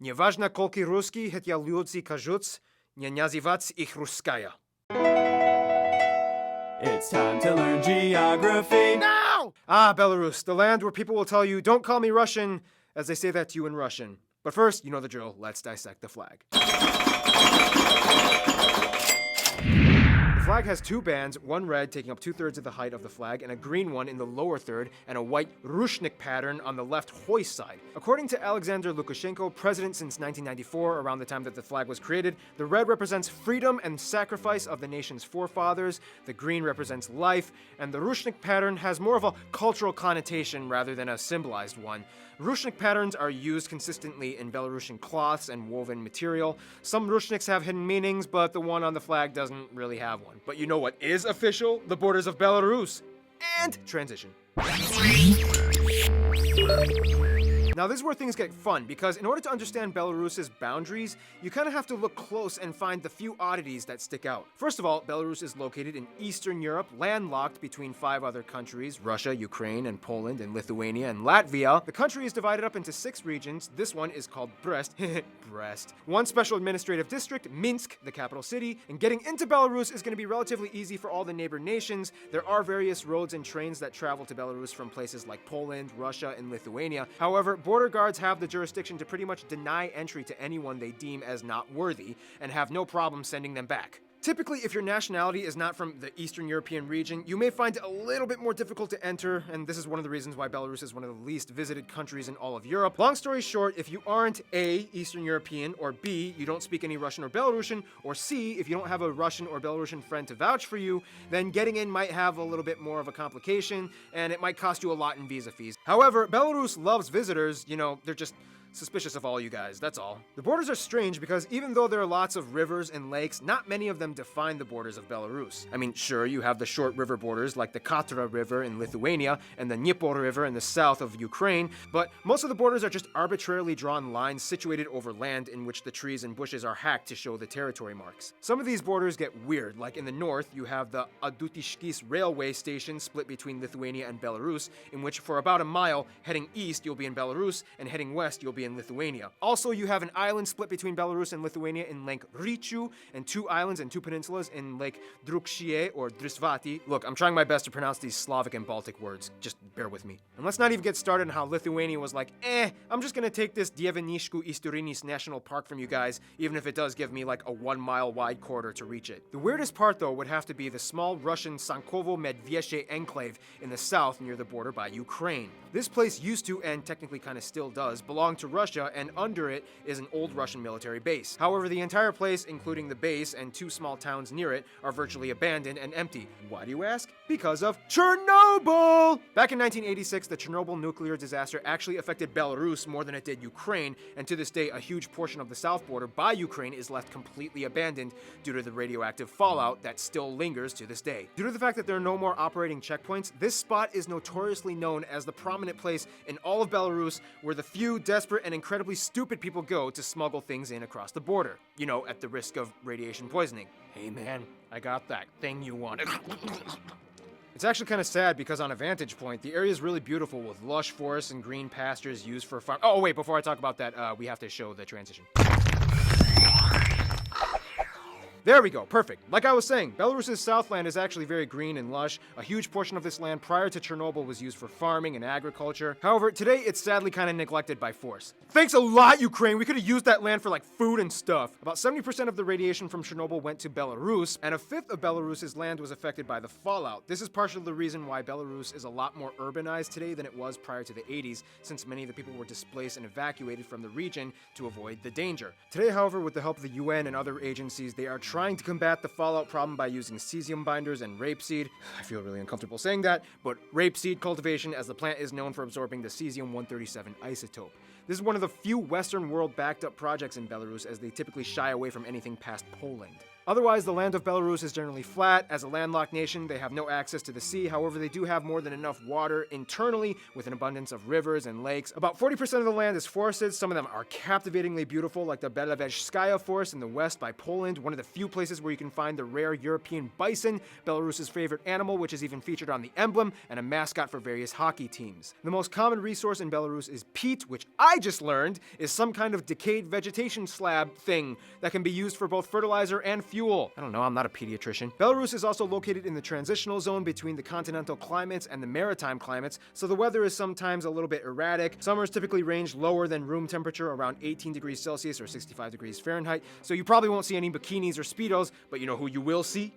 Nieważne kolki ruski, hitya ludzi kajuts, nie nazywać ich ruskaya. It's time to learn geography. Now! Ah, Belarus, the land where people will tell you, don't call me Russian, as they say that to you in Russian. But first, you know the drill, let's dissect the flag. The flag has two bands, one red taking up 2/3 of the height of the flag, and a green one in the lower third, and a white rushnik pattern on the left hoist side. According to Alexander Lukashenko, president since 1994, around the time that the flag was created, the red represents freedom and sacrifice of the nation's forefathers, the green represents life, and the rushnik pattern has more of a cultural connotation rather than a symbolized one. Rushnik patterns are used consistently in Belarusian cloths and woven material. Some rushniks have hidden meanings, but the one on the flag doesn't really have one. But you know what is official? The borders of Belarus. And transition. Now this is where things get fun, because in order to understand Belarus's boundaries, you kind of have to look close and find the few oddities that stick out. First of all, Belarus is located in Eastern Europe, landlocked between 5 other countries, Russia, Ukraine, and Poland, and Lithuania, and Latvia. The country is divided up into 6 regions. This one is called Brest. Brest. One special administrative district, Minsk, the capital city, and getting into Belarus is going to be relatively easy for all the neighbor nations. There are various roads and trains that travel to Belarus from places like Poland, Russia, and Lithuania. However, border guards have the jurisdiction to pretty much deny entry to anyone they deem as not worthy, and have no problem sending them back. Typically, if your nationality is not from the Eastern European region, you may find it a little bit more difficult to enter, and this is one of the reasons why Belarus is one of the least visited countries in all of Europe. Long story short, if you aren't A, Eastern European, or B, you don't speak any Russian or Belarusian, or C, if you don't have a Russian or Belarusian friend to vouch for you, then getting in might have a little bit more of a complication, and it might cost you a lot in visa fees. However, Belarus loves visitors. You know, they're just suspicious of all you guys, that's all. The borders are strange because even though there are lots of rivers and lakes, not many of them define the borders of Belarus. I mean, sure, you have the short river borders like the Katra River in Lithuania and the Dnieper River in the south of Ukraine, but most of the borders are just arbitrarily drawn lines situated over land in which the trees and bushes are hacked to show the territory marks. Some of these borders get weird, like in the north, you have the Adutiškis railway station split between Lithuania and Belarus, in which for about a mile, heading east you'll be in Belarus, and heading west you'll be in Lithuania. Also, you have an island split between Belarus and Lithuania in Lake Ryčių, and 2 islands and 2 peninsulas in Lake Drūkšė or Drisvati. Look, I'm trying my best to pronounce these Slavic and Baltic words. Just bear with me. And let's not even get started on how Lithuania was like, I'm just gonna take this Dieveniškių Istorinis National Park from you guys, even if it does give me like a 1-mile wide corridor to reach it. The weirdest part, though, would have to be the small Russian Sankovo-Medvyeshe enclave in the south near the border by Ukraine. This place used to, and technically kind of still does, belong to Russia, and under it is an old Russian military base. However, the entire place, including the base and 2 small towns near it, are virtually abandoned and empty. Why do you ask? Because of Chernobyl! Back in 1986, the Chernobyl nuclear disaster actually affected Belarus more than it did Ukraine, and to this day, a huge portion of the south border by Ukraine is left completely abandoned due to the radioactive fallout that still lingers to this day. Due to the fact that there are no more operating checkpoints, this spot is notoriously known as the prominent place in all of Belarus where the few desperate and incredibly stupid people go to smuggle things in across the border. You know, at the risk of radiation poisoning. Hey man, I got that thing you wanted. It's actually kind of sad because on a vantage point, the area is really beautiful with lush forests and green pastures used for farm. Oh wait, before I talk about that, we have to show the transition. There we go, perfect. Like I was saying, Belarus's southland is actually very green and lush. A huge portion of this land prior to Chernobyl was used for farming and agriculture. However, today it's sadly kind of neglected by force. Thanks a lot, Ukraine! We could have used that land for like food and stuff. About 70% of the radiation from Chernobyl went to Belarus, and 1/5 of Belarus's land was affected by the fallout. This is partially the reason why Belarus is a lot more urbanized today than it was prior to the 80s, since many of the people were displaced and evacuated from the region to avoid the danger. Today, however, with the help of the UN and other agencies, they are trying to combat the fallout problem by using cesium binders and rapeseed. I feel really uncomfortable saying that, but rapeseed cultivation, as the plant is known for absorbing the cesium-137 isotope. This is one of the few Western world backed up projects in Belarus, as they typically shy away from anything past Poland. Otherwise, the land of Belarus is generally flat. As a landlocked nation, they have no access to the sea. However, they do have more than enough water internally with an abundance of rivers and lakes. About 40% of the land is forested. Some of them are captivatingly beautiful, like the Belarusskaya forest in the west by Poland, one of the few places where you can find the rare European bison, Belarus's favorite animal, which is even featured on the emblem, and a mascot for various hockey teams. The most common resource in Belarus is peat, which I just learned is some kind of decayed vegetation slab thing that can be used for both fertilizer and fuel. I don't know, I'm not a pediatrician. Belarus is also located in the transitional zone between the continental climates and the maritime climates, so the weather is sometimes a little bit erratic. Summers typically range lower than room temperature, around 18 degrees Celsius or 65 degrees Fahrenheit, so you probably won't see any bikinis or Speedos, but you know who you will see?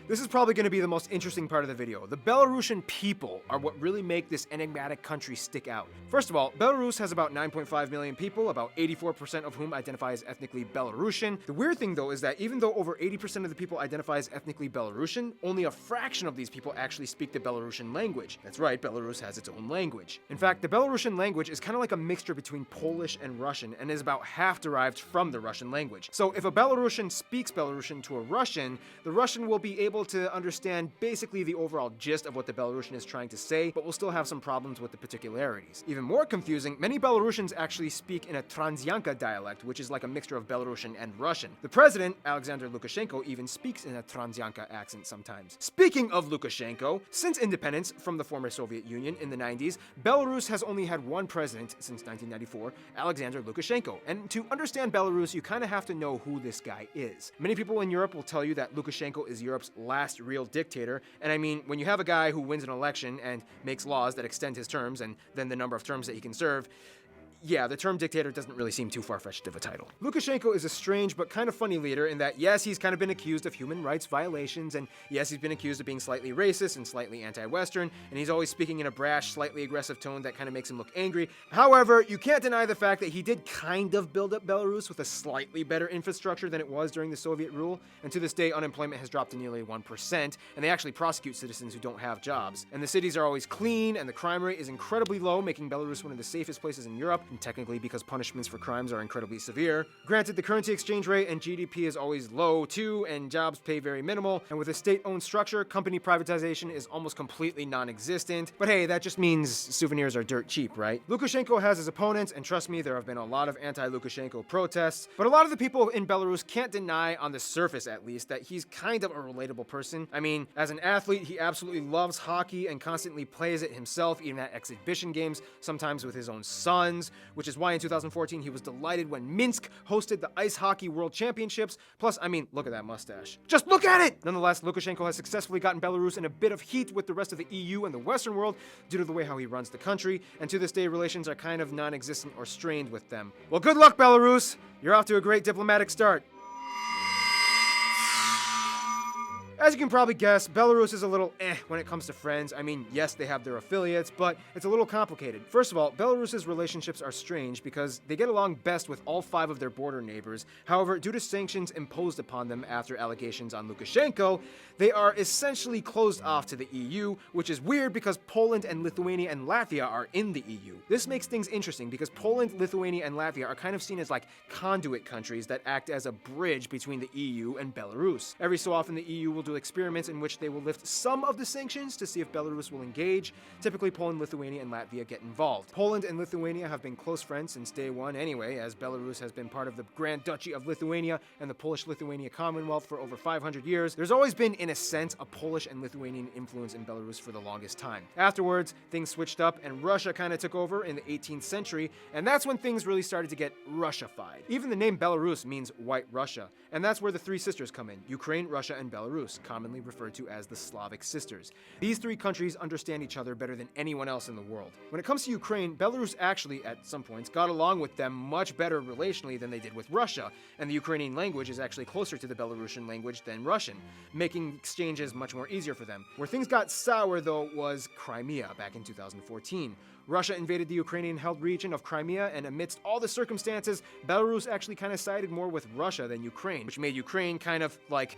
This is probably going to be the most interesting part of the video. The Belarusian people are what really make this enigmatic country stick out. First of all, Belarus has about 9.5 million people, about 84% of whom identify as ethnically Belarusian. The weird thing though is that even though over 80% of the people identify as ethnically Belarusian, only a fraction of these people actually speak the Belarusian language. That's right, Belarus has its own language. In fact, the Belarusian language is kind of like a mixture between Polish and Russian and is about half derived from the Russian language. So if a Belarusian speaks Belarusian to a Russian, the Russian will be able to understand basically the overall gist of what the Belarusian is trying to say, but will still have some problems with the particularities. Even more confusing, many Belarusians actually speak in a Transyanka dialect, which is like a mixture of Belarusian and Russian. The president, Alexander Lukashenko, even speaks in a Transyanka accent sometimes. Speaking of Lukashenko, since independence from the former Soviet Union in the 90s, Belarus has only had one president since 1994, Alexander Lukashenko. And to understand Belarus, you kind of have to know who this guy is. Many people in Europe will tell you that Lukashenko is Europe's last real dictator, and I mean, when you have a guy who wins an election and makes laws that extend his terms and then the number of terms that he can serve, yeah, the term dictator doesn't really seem too far-fetched of a title. Lukashenko is a strange but kind of funny leader in that, yes, he's kind of been accused of human rights violations, and yes, he's been accused of being slightly racist and slightly anti-Western, and he's always speaking in a brash, slightly aggressive tone that kind of makes him look angry. However, you can't deny the fact that he did kind of build up Belarus with a slightly better infrastructure than it was during the Soviet rule, and to this day, unemployment has dropped to nearly 1%, and they actually prosecute citizens who don't have jobs. And the cities are always clean, and the crime rate is incredibly low, making Belarus one of the safest places in Europe, and technically because punishments for crimes are incredibly severe. Granted, the currency exchange rate and GDP is always low too, and jobs pay very minimal, and with a state-owned structure, company privatization is almost completely non-existent. But hey, that just means souvenirs are dirt cheap, right? Lukashenko has his opponents, and trust me, there have been a lot of anti-Lukashenko protests, but a lot of the people in Belarus can't deny, on the surface at least, that he's kind of a relatable person. I mean, as an athlete, he absolutely loves hockey and constantly plays it himself, even at exhibition games, sometimes with his own sons, which is why in 2014 he was delighted when Minsk hosted the Ice Hockey World Championships. Plus, I mean, look at that mustache. Just look at it! Nonetheless, Lukashenko has successfully gotten Belarus in a bit of heat with the rest of the EU and the Western world due to the way how he runs the country, and to this day relations are kind of non-existent or strained with them. Well, good luck, Belarus! You're off to a great diplomatic start. As you can probably guess, Belarus is a little when it comes to friends. I mean, yes, they have their affiliates, but it's a little complicated. First of all, Belarus's relationships are strange because they get along best with all 5 of their border neighbors. However, due to sanctions imposed upon them after allegations on Lukashenko, they are essentially closed off to the EU, which is weird because Poland and Lithuania and Latvia are in the EU. This makes things interesting because Poland, Lithuania, and Latvia are kind of seen as like conduit countries that act as a bridge between the EU and Belarus. Every so often, the EU will do experiments in which they will lift some of the sanctions to see if Belarus will engage. Typically, Poland, Lithuania, and Latvia get involved. Poland and Lithuania have been close friends since day one anyway, as Belarus has been part of the Grand Duchy of Lithuania and the Polish-Lithuania Commonwealth for over 500 years. There's always been, in a sense, a Polish and Lithuanian influence in Belarus for the longest time. Afterwards, things switched up and Russia kind of took over in the 18th century, and that's when things really started to get Russified. Even the name Belarus means White Russia, and that's where the 3 sisters come in: Ukraine, Russia, and Belarus, commonly referred to as the Slavic Sisters. These 3 countries understand each other better than anyone else in the world. When it comes to Ukraine, Belarus actually, at some points, got along with them much better relationally than they did with Russia, and the Ukrainian language is actually closer to the Belarusian language than Russian, making exchanges much more easier for them. Where things got sour, though, was Crimea back in 2014. Russia invaded the Ukrainian-held region of Crimea, and amidst all the circumstances, Belarus actually kind of sided more with Russia than Ukraine, which made Ukraine kind of like,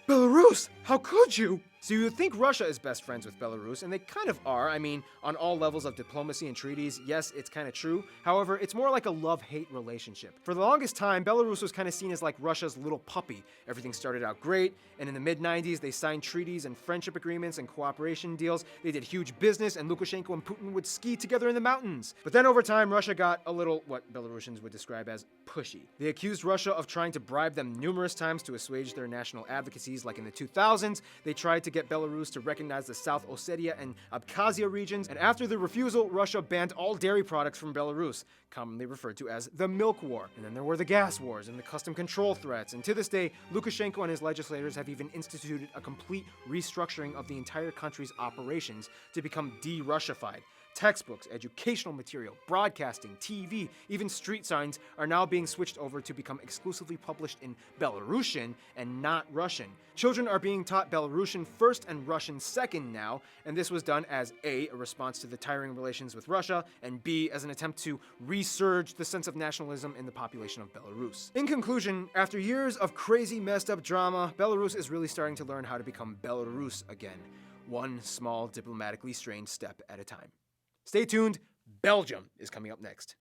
Belarus, how could you? So you would think Russia is best friends with Belarus, and they kind of are. I mean, on all levels of diplomacy and treaties, yes, it's kind of true. However, it's more like a love-hate relationship. For the longest time, Belarus was kind of seen as like Russia's little puppy. Everything started out great, and in the mid-90s, they signed treaties and friendship agreements and cooperation deals. They did huge business, and Lukashenko and Putin would ski together in the mountains. But then over time, Russia got a little, what Belarusians would describe as pushy. They accused Russia of trying to bribe them numerous times to assuage their national advocacies, like in the 2000s. They tried to get Belarus to recognize the South Ossetia and Abkhazia regions, and after the refusal, Russia banned all dairy products from Belarus, commonly referred to as the Milk War. And then there were the gas wars and the custom control threats, and to this day, Lukashenko and his legislators have even instituted a complete restructuring of the entire country's operations to become de-Russified. Textbooks, educational material, broadcasting, TV, even street signs are now being switched over to become exclusively published in Belarusian and not Russian. Children are being taught Belarusian first and Russian second now, and this was done as A, a response to the tiring relations with Russia, and B, as an attempt to resurge the sense of nationalism in the population of Belarus. In conclusion, after years of crazy messed up drama, Belarus is really starting to learn how to become Belarus again, one small diplomatically strained step at a time. Stay tuned, Belgium is coming up next.